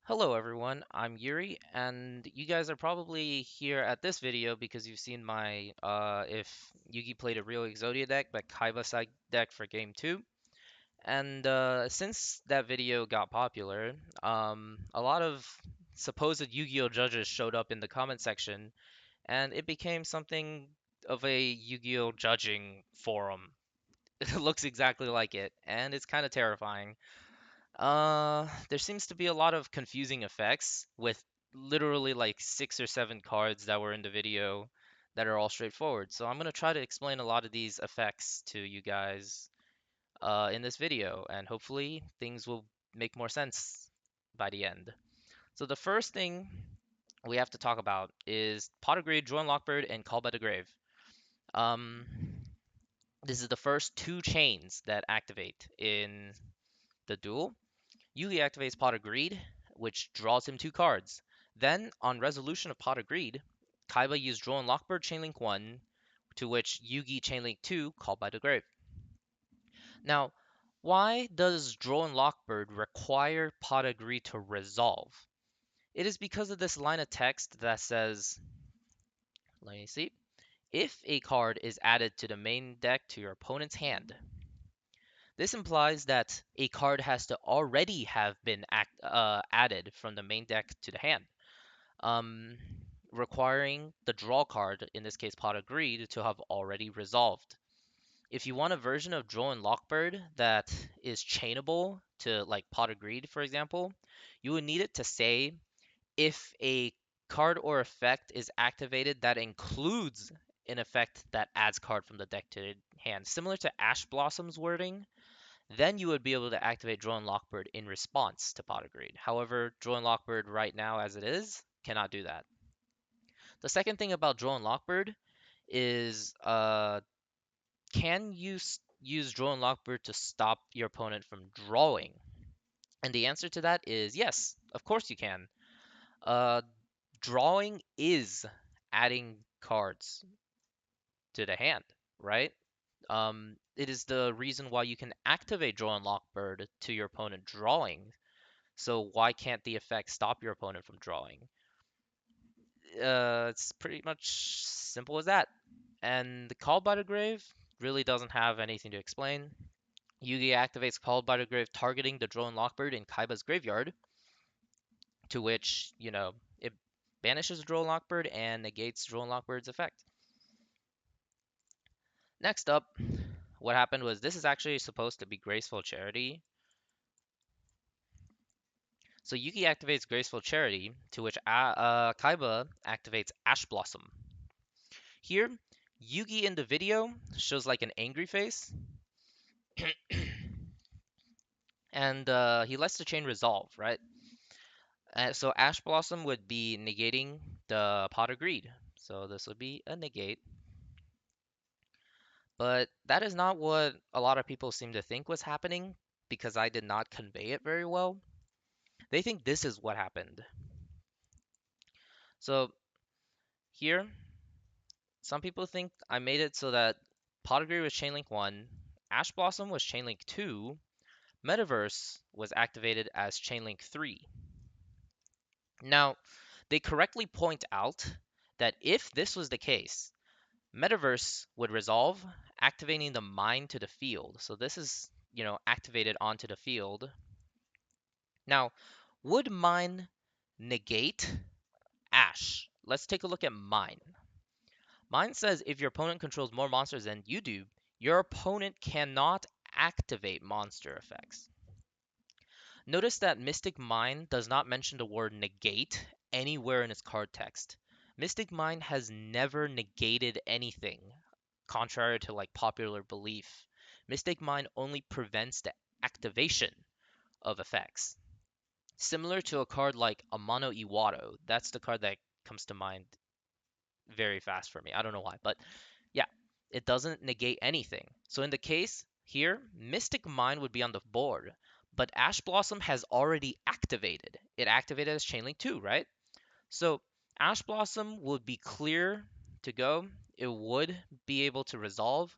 Hello everyone, I'm Yuri, and you guys are probably here at this video because you've seen my if Yugi played a real Exodia deck, but Kaiba side deck for game 2. And since that video got popular, a lot of supposed Yu-Gi-Oh judges showed up in the comment section, and it became something of a Yu-Gi-Oh judging forum. It looks exactly like it, and it's kind of terrifying. There seems to be a lot of confusing effects with literally like 6 or 7 cards that were in the video that are all straightforward. So I'm gonna try to explain a lot of these effects to you guys in this video, and hopefully things will make more sense by the end. So the first thing we have to talk about is Pot of Greed, Join Lockbird, and Call by the Grave. Um, this is the first two chains that activate in the duel. Yugi activates Pot of Greed, which draws him 2 cards. Then, on resolution of Pot of Greed, Kaiba used Droll and Lockbird Chainlink 1, to which Yugi Chainlink 2 called by the grave. Now, why does Droll and Lockbird require Pot of Greed to resolve? It is because of this line of text that says, let me see, if a card is added to the main deck to your opponent's hand. This implies that a card has to already have been added from the main deck to the hand, um, requiring the draw card, in this case Pot of Greed, to have already resolved. If you want a version of Droll and Lockbird that is chainable to like Pot of Greed, for example, you would need it to say if a card or effect is activated that includes an effect that adds card from the deck to hand, similar to Ash Blossom's wording. Then you would be able to activate Droll and Lockbird in response to Pot of Greed. However, Droll and Lockbird right now, as it is, cannot do that. The second thing about Droll and Lockbird is can you use Droll and Lockbird to stop your opponent from drawing? And the answer to that is yes, of course you can. Uh, Drawing is adding cards to the hand, right? It is the reason why you can activate Droll and Lockbird to your opponent drawing. So why can't the effect stop your opponent from drawing? It's pretty much simple as that. And the Call by the Grave really doesn't have anything to explain. Yugi activates Call by the Grave targeting the Drone Lockbird in Kaiba's graveyard, to which, it banishes Drone Lockbird and negates Drone Lockbird's effect. Next up, what happened was this is actually supposed to be Graceful Charity. So Yugi activates Graceful Charity, to which Kaiba activates Ash Blossom. Here, Yugi in the video shows like an angry face, and he lets the chain resolve, right? So Ash Blossom would be negating the Pot of Greed. So this would be a negate. But that is not what a lot of people seem to think was happening because I did not convey it very well. They think this is what happened. So here, some people think I made it so that Pot of Greed was Chainlink 1, Ash Blossom was Chainlink 2, Metaverse was activated as Chainlink 3. Now, they correctly point out that if this was the case, Metaverse would resolve, activating the mine to the field. So this is, activated onto the field. Now, would mine negate Ash? Let's take a look at mine. Mine says if your opponent controls more monsters than you do, your opponent cannot activate monster effects. Notice that Mystic Mine does not mention the word negate anywhere in its card text. Mystic Mine has never negated anything, contrary to like popular belief. Mystic Mine only prevents the activation of effects. Similar to a card like Amano Iwado, that's the card that comes to mind very fast for me. I don't know why, but yeah, it doesn't negate anything. So in the case here, Mystic Mine would be on the board, but Ash Blossom has already activated. It activated as Chainlink 2, right? So Ash Blossom would be clear to go. It would be able to resolve,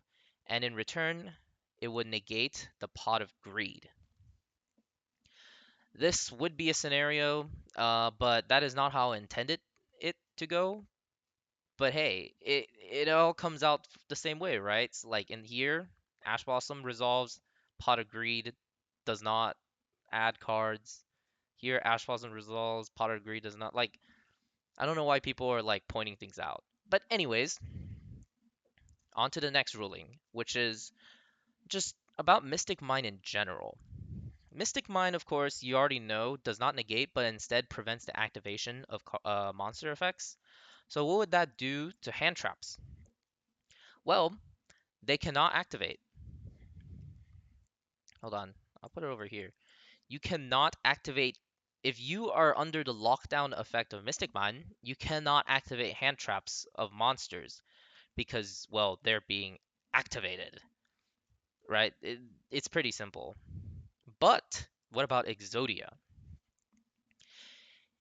and in return, it would negate the Pot of Greed. This would be a scenario, but that is not how I intended it to go. But hey, it all comes out the same way, right? It's like in here, Ash Blossom resolves, Pot of Greed does not add cards. Here, Ash Blossom resolves, Pot of Greed does not. Like, I don't know why people are like pointing things out. But anyways, on to the next ruling, which is just about Mystic Mine in general. Mystic Mine, of course, you already know, does not negate, but instead prevents the activation of monster effects. So what would that do to hand traps? Well, they cannot activate. Hold on, I'll put it over here. You cannot activate if you are under the lockdown effect of Mystic Mine, you cannot activate hand traps of monsters because, well, they're being activated, right? It's pretty simple. But what about Exodia?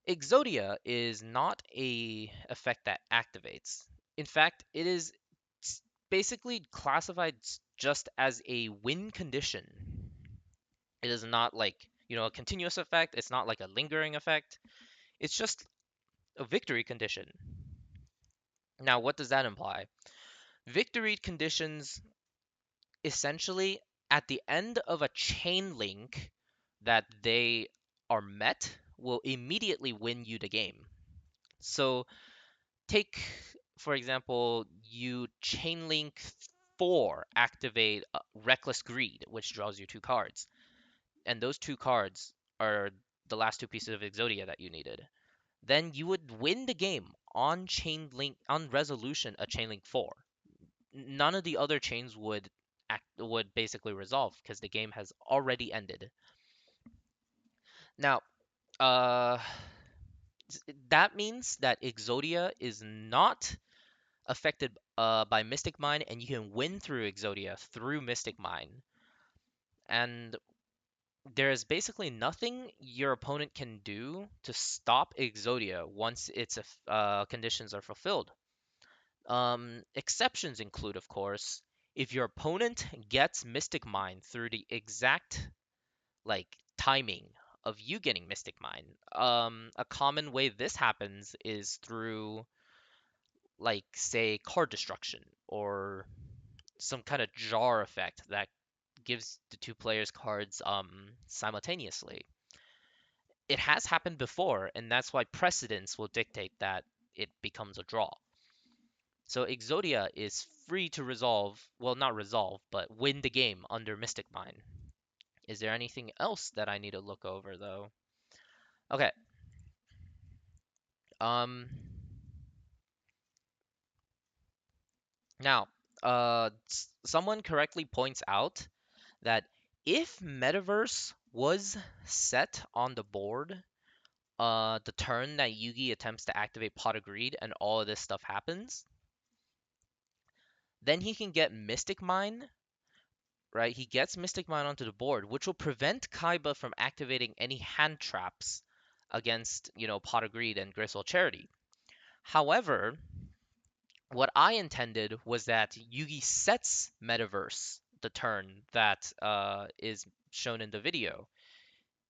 Exodia is not a effect that activates. In fact, it is basically classified just as a win condition. It is not like, a continuous effect. It's not like a lingering effect. It's just a victory condition. Now, what does that imply? Victory conditions essentially at the end of a chain link that they are met will immediately win you the game. So take, for example, you chainlink 4 activate Reckless Greed, which draws you 2 cards. And those 2 cards are the last 2 pieces of Exodia that you needed. Then you would win the game on chainlink on resolution a chainlink 4. None of the other chains would basically resolve because the game has already ended. Now, uh, that means that Exodia is not affected by Mystic Mine, and you can win through Exodia through Mystic Mine. And there is basically nothing your opponent can do to stop Exodia once its conditions are fulfilled. Exceptions include, of course, if your opponent gets Mystic Mine through the exact like timing of you getting Mystic Mine. A common way this happens is through like say card destruction or some kind of jar effect that gives the 2 players cards simultaneously. It has happened before, and that's why precedence will dictate that it becomes a draw. So Exodia is free to resolve, well, not resolve, but win the game under Mystic Mine. Is there anything else that I need to look over though? Okay. Um Now, someone correctly points out that if Metaverse was set on the board, the turn that Yugi attempts to activate Pot of Greed and all of this stuff happens, then he can get Mystic Mine, right? He gets Mystic Mine onto the board, which will prevent Kaiba from activating any hand traps against, Pot of Greed and Graceful Charity. However, what I intended was that Yugi sets Metaverse the turn that is shown in the video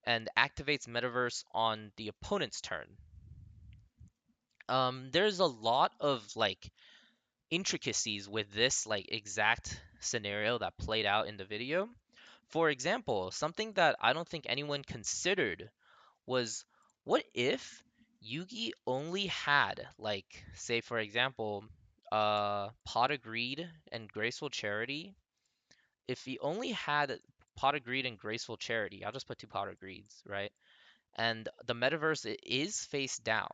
and activates Metaverse on the opponent's turn. There's a lot of like intricacies with this like exact scenario that played out in the video. For example, something that I don't think anyone considered was what if Yugi only had like say for example Pot of Greed and Graceful Charity. If he only had Pot of Greed and Graceful Charity, I'll just put 2 Pot of Greeds, right? And the metaverse is face down.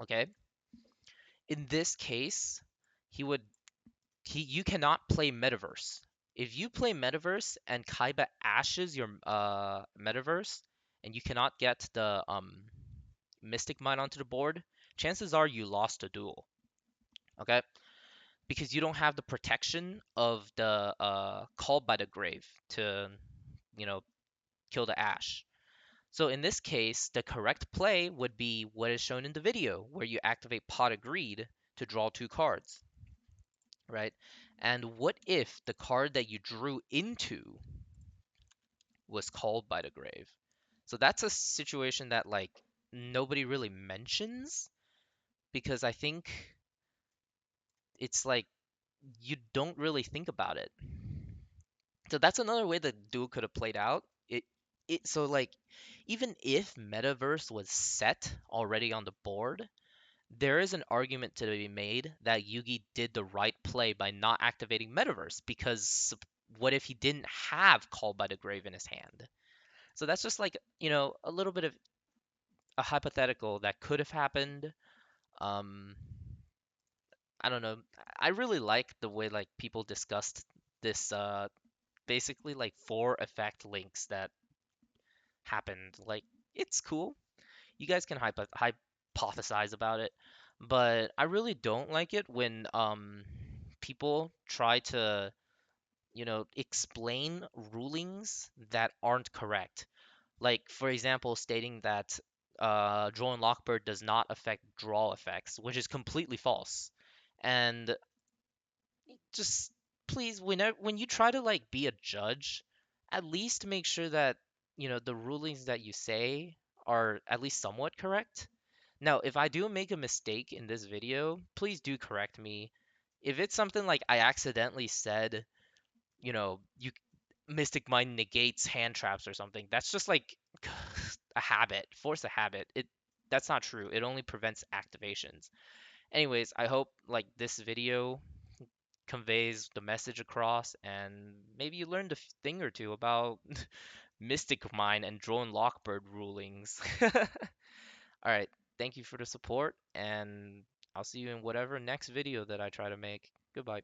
Okay? In this case, he would he you cannot play metaverse. If you play metaverse and Kaiba ashes your metaverse and you cannot get the Mystic Mine onto the board, chances are you lost a duel. Okay? Because you don't have the protection of the Called by the Grave to, you know, kill the Ash. So in this case, the correct play would be what is shown in the video, where you activate Pot of Greed to draw 2 cards, right? And what if the card that you drew into was Called by the Grave? So that's a situation that like nobody really mentions because I think it's like you don't really think about it. So that's another way the duel could have played out. It so like even if metaverse was set already on the board, there is an argument to be made that Yugi did the right play by not activating metaverse because what if he didn't have Call by the Grave in his hand? So that's just like, a little bit of a hypothetical that could have happened. Um, I don't know. I really like the way like people discussed this basically like four effect links that happened. Like it's cool. You guys can hypothesize about it, but I really don't like it when people try to, explain rulings that aren't correct. Like for example, stating that Droll and Lockbird does not affect draw effects, which is completely false. And just please, when you try to like be a judge, at least make sure that the rulings that you say are at least somewhat correct. Now, if I do make a mistake in this video, please do correct me. If it's something like I accidentally said, you Mystic Mind negates hand traps or something, that's just like a habit, force a habit. That's not true. It only prevents activations. Anyways, I hope like this video conveys the message across, and maybe you learned a thing or two about Mystic Mine and Drone Lockbird rulings. All right, thank you for the support, and I'll see you in whatever next video that I try to make. Goodbye.